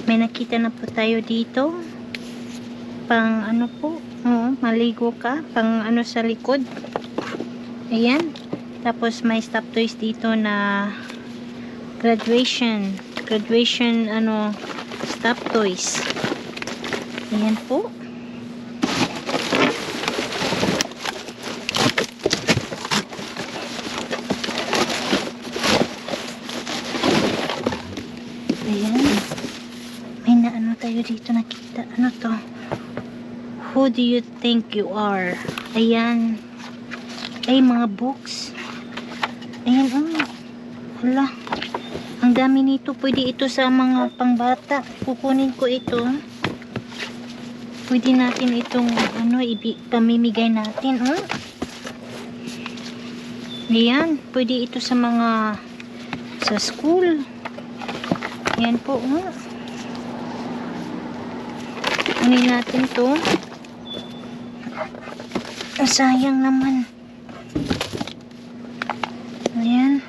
May nakita na po tayo dito. Pang ano po, maligo ka. Pang ano sa likod. Ayan. Tapos may stop toys dito na graduation ano, stop toys. Ayan po. Ayan. May na ano tayo dito nakita. Ano to? Who do you think you are? Ayan. Ay, mga books. Ayan, hala. Ang dami nito. Pwede ito sa mga pangbata. Kukunin ko ito. Pwede natin itong, pamimigay natin, Ayan. Pwede ito sa mga, sa school. Ayan po, kunin natin to. Sayang naman. Ayan.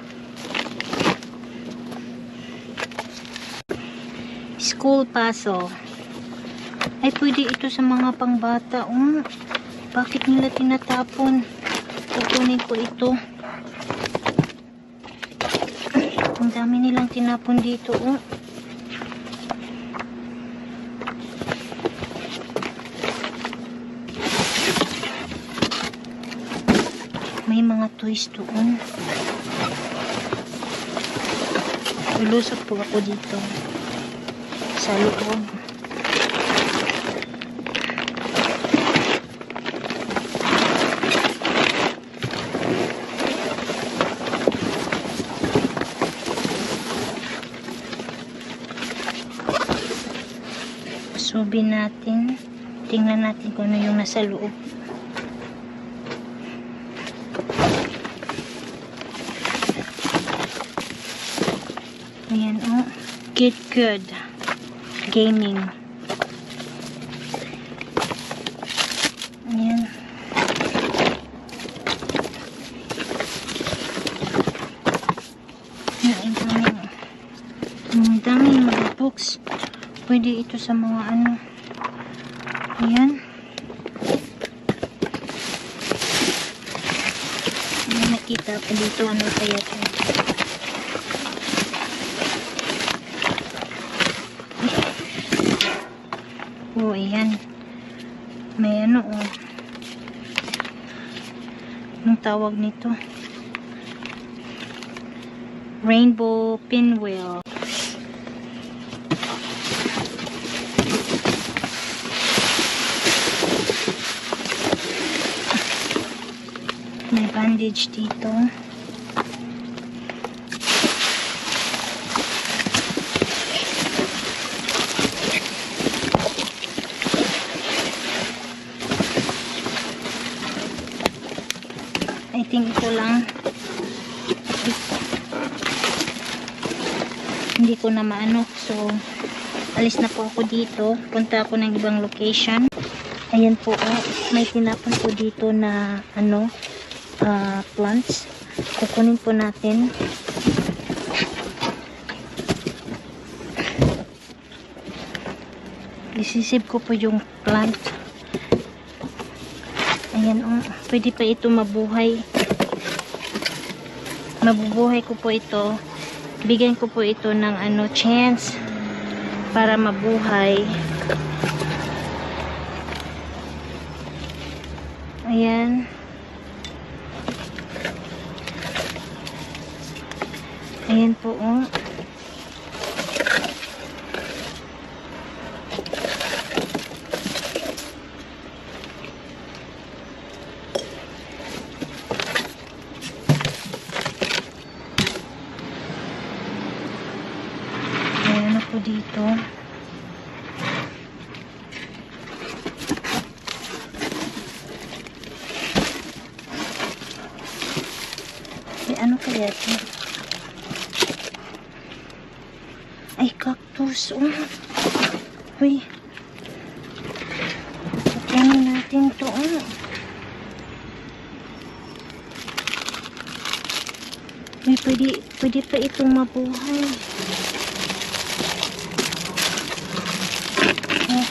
School puzzle. Ay, pwede ito sa mga pangbata. Bakit nila tinatapon? Kukunin ko ito. Ang dami nilang tinapon dito. May mga toys doon. Lulusot po ako dito sa loob. Subin natin. Tingnan natin kung ano yung nasa loob. Ayan, Get Good Gaming. Ayan. Ang daming mga books. Pwede ito sa mga ano. Ayan. May nakita pa dito. Ano kaya ito? Ayan. May ano, anong tawag nito? Rainbow pinwheel. May bandage dito. I think ito lang. Hindi ko na maano. So, alis na po ako dito. Punta ako ng ibang location. Ayan po, may tinapon po dito na plants. Kukunin po natin. Isisip ko po yung plant. Ayan, pwede pa ito mabuhay. Mabubuhay ko po ito. Bigyan ko po ito ng chance para mabuhay. Ayan. Ayan po, dito. Ano kaya ito? Ay, cactus. Uy. Ano natin to? Uy, pwede pa itong mabuhay.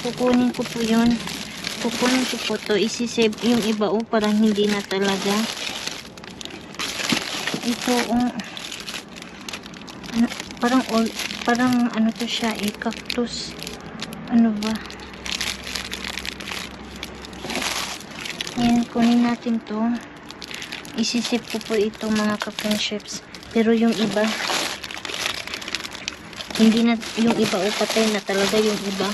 kukunin ko po yun. Kukunin ko po to. Isisave yung iba parang hindi na talaga. Ito parang ano to siya cactus. Ano ba? Yan, kunin natin to. Isisip ko po ito mga ka-friendships. Pero yung iba, hindi na, yung iba patay na talaga yung iba.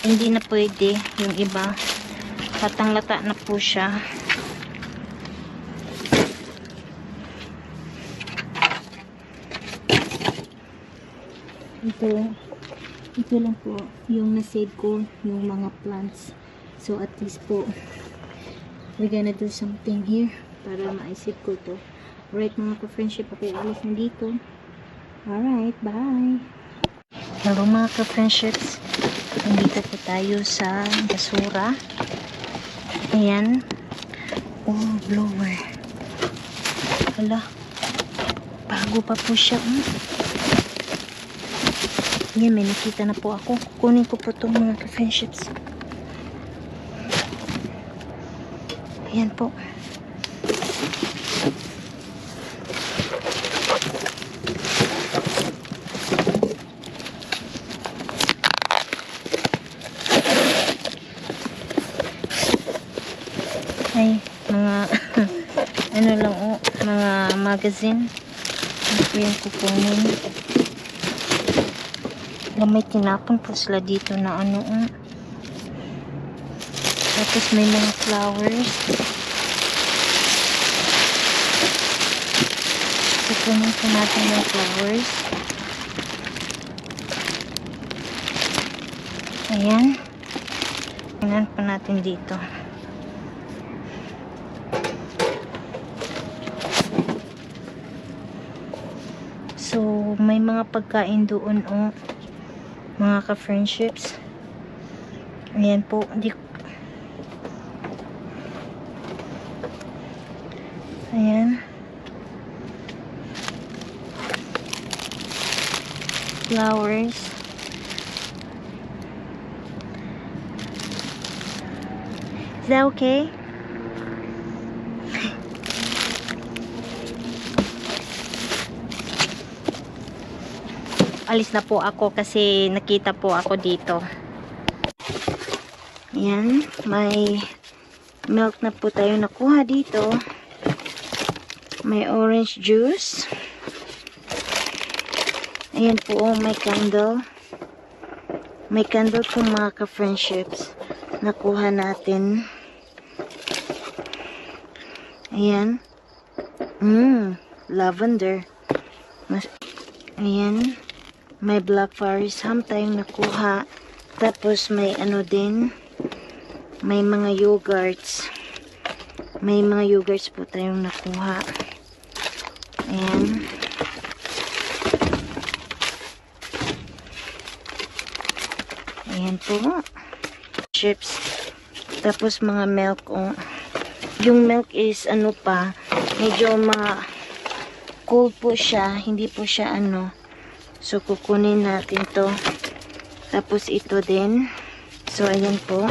Hindi na pwede yung iba. Latang-lata na po siya. Ito lang po yung na-save ko, yung mga plants. So at least po, we're gonna do something here para ma-save ko to. Alright mga ka-friendship, ako alis na dito. Alright, bye! Hello mga ka-friendships, nandito po tayo sa basura. Ayan. Oh, blower. Hala, bago pa po siya. Ayan, may nakita na po ako. Kukunin ko po itong mga ka-friendships. Ayan po. Ay, mga ano lang mga magazine. Ito yung kukunin. May tinapon po sila dito na ano. Tapos may mga flowers. Kukunin po natin yung flowers. Ayan. Tingnan po natin dito. So, may mga pagkain doon mga ka-friendships. Ayan po. Ayan. Flowers. Is that okay? Alis na po ako kasi nakita po ako dito. Ayan, may milk na po tayo nakuha dito. May orange juice. Ayan po, may candle. May candle po mga ka-friendships. Nakuha natin. Ayan. Lavender. Ayan. May black forest ham tayong nakuha. Tapos may ano din. May mga yogurts. May mga yogurts po tayong nakuha. Ayan. Ayan po. Chips. Tapos mga milk. Yung milk is ano pa. Medyo cold po siya. Hindi po siya ano. So, kukunin natin to. Tapos, ito din. So, ayan po.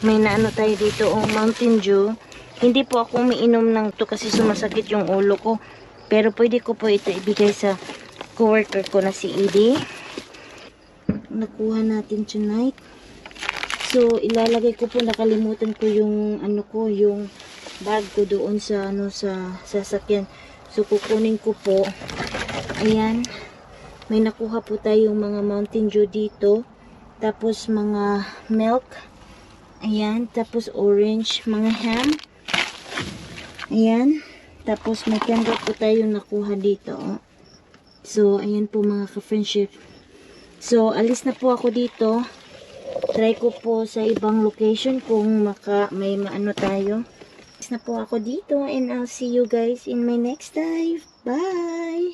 May naano tayo dito, Mountain Dew. Hindi po ako umiinom ng to kasi sumasakit yung ulo ko. Pero, pwede ko po ito ibigay sa coworker ko na si Edie. Nakuha natin tonight. So, ilalagay ko po, nakalimutan ko yung, ano ko, yung bag ko doon sa, ano, sa sasakyan. So, kukunin ko po. Ayan. May nakuha po tayong mga Mountain Dew dito. Tapos, mga milk. Ayan. Tapos, orange. Mga ham. Ayan. Tapos, may candle po tayong nakuha dito. So, ayan po mga ka-friendship. So, alis na po ako dito. Try ko po sa ibang location kung may maano tayo. Na po ako dito and I'll see you guys in my next dive. Bye!